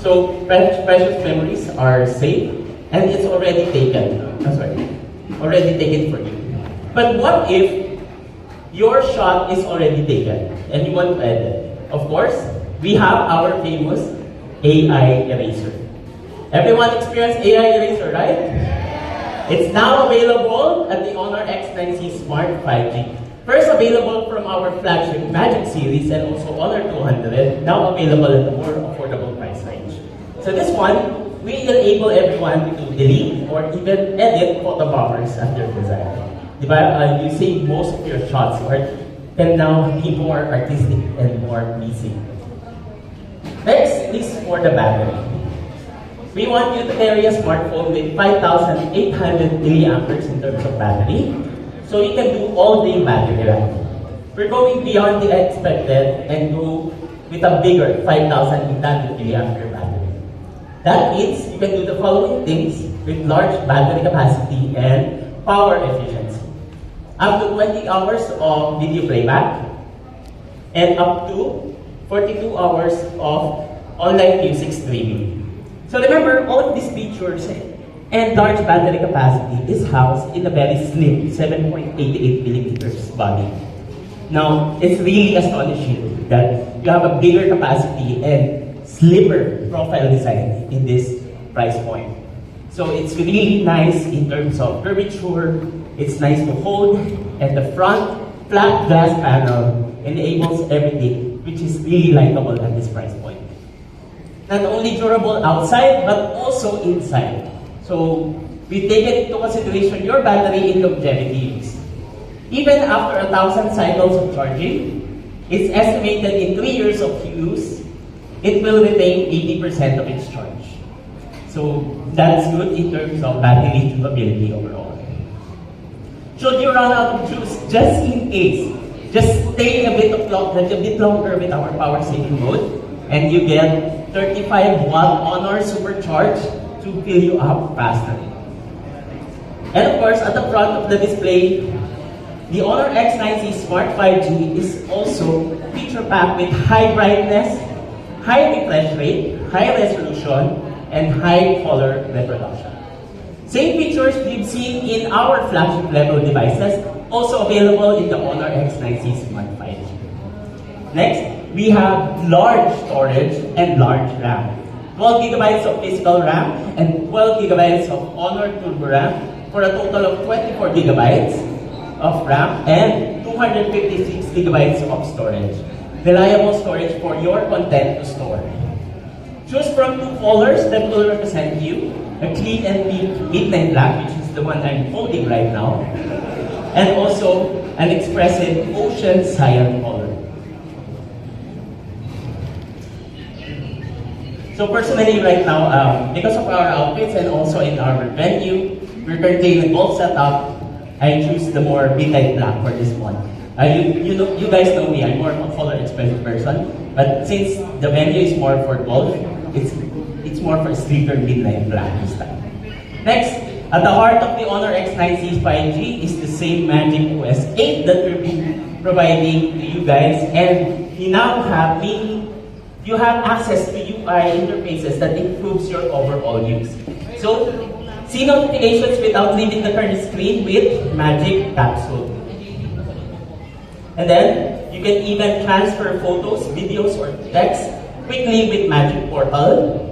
So precious memories are safe and it's already taken. Already taken for you. But what if your shot is already taken and you want to edit? Of course, we have our famous AI eraser. Everyone experience AI eraser, right? It's now available at the Honor X9C Smart 5G. First available from our flagship Magic series and also Honor 200, now available at a more affordable price range. So this one, we enable everyone to delete or even edit photo buffers at their desire. Diba? You save most of your shots or can now be more artistic and more pleasing. Next is for the battery. We want you to carry a smartphone with 5,800 milliamperes in terms of battery, so you can do all-day battery life. We're going beyond the expected and go with a bigger 5,800 milliampere battery. That means you can do the following things with large battery capacity and power efficiency. Up to 20 hours of video playback and up to 42 hours of online music streaming. So remember, all of these features and large battery capacity is housed in a very slim 7.88 millimeters body. Now, it's really astonishing that you have a bigger capacity and slimmer profile design in this price point. So it's really nice in terms of curvature, it's nice to hold, and the front flat glass panel enables everything, which is really likable at this price point. Not only durable outside, but also inside. So, we take into consideration your battery in longevity use. Even after 1,000 cycles of charging, it's estimated in 3 years of use, it will retain 80% of its charge. So, that's good in terms of battery durability overall. Should you run out of juice, just in case, just stay a bit longer with our power saving mode, and you get 35-watt Honor Supercharge to fill you up faster. And of course, at the front of the display, the Honor X9C Smart 5G is also feature-packed with high brightness, high refresh rate, high resolution, and high color reproduction. Same features we've seen in our flagship level devices, also available in the Honor X9C Smart 5G. Next, we have large storage and large RAM. 12 gigabytes of physical RAM and 12 gigabytes of Honor Turbo RAM for a total of 24 gigabytes of RAM and 256 gigabytes of storage. Reliable storage for your content to store. Choose from two colors that will represent you, a clean and midnight black, which is the one I'm holding right now, and also an expressive ocean cyan color. So personally right now, because of our outfits and also in our venue, we're currently in a gold setup. I choose the more midnight black for this one. You guys know me, I'm more of a color expressive person, but since the venue is more for gold, it's more for sleeker midnight black this time. Next, at the heart of the Honor X9C 5G is the same Magic OS 8 that we'll be providing to you guys, and you now have you have access to UI interfaces that improves your overall use. So, see notifications without leaving the current screen with Magic Capsule. And then, you can even transfer photos, videos, or text quickly with Magic Portal.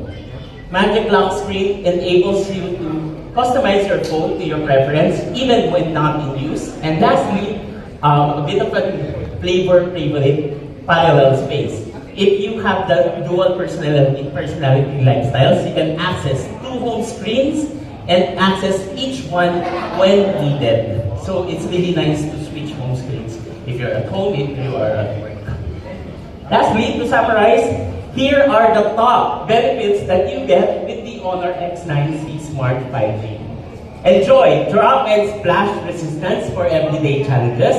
Magic Lock Screen enables you to customize your phone to your preference, even when not in use. And lastly, a bit of a favorite, parallel space. If you have the dual personality lifestyles, you can access two home screens and access each one when needed. So it's really nice to switch home screens if you're at home, if you are at work. Lastly, to summarize, here are the top benefits that you get with the Honor X9C Smart 5G. Enjoy drop and splash resistance for everyday challenges,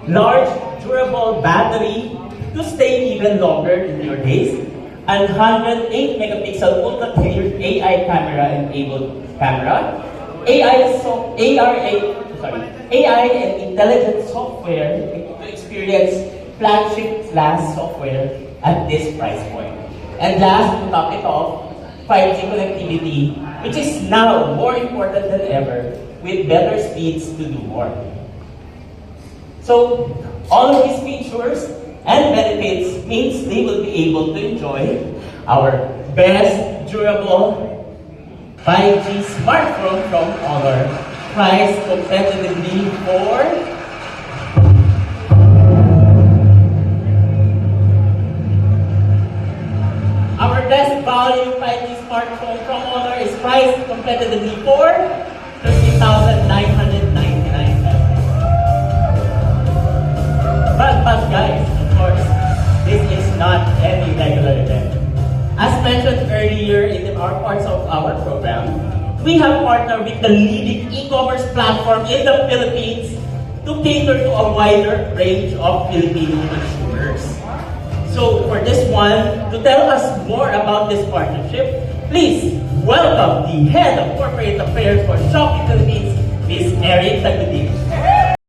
large durable battery to stay even longer in your days, and 108 megapixel ultra clear AI camera enabled camera, AI and intelligent software to experience flagship class software at this price point. And last, to top it off, 5G connectivity, which is now more important than ever, with better speeds to do more. So, all of these features and benefits means they will be able to enjoy our best durable 5G smartphone from Honor, priced competitively for our best value 5G smartphone from Honor is priced competitively for 30,999 pesos. But guys, of course, this is not any regular event. As mentioned earlier in our parts of our program, we have partnered with the leading e-commerce platform in the Philippines to cater to a wider range of Filipino consumers. So for this one, to tell us more about this partnership, please welcome the Head of Corporate Affairs for Shopee Philippines,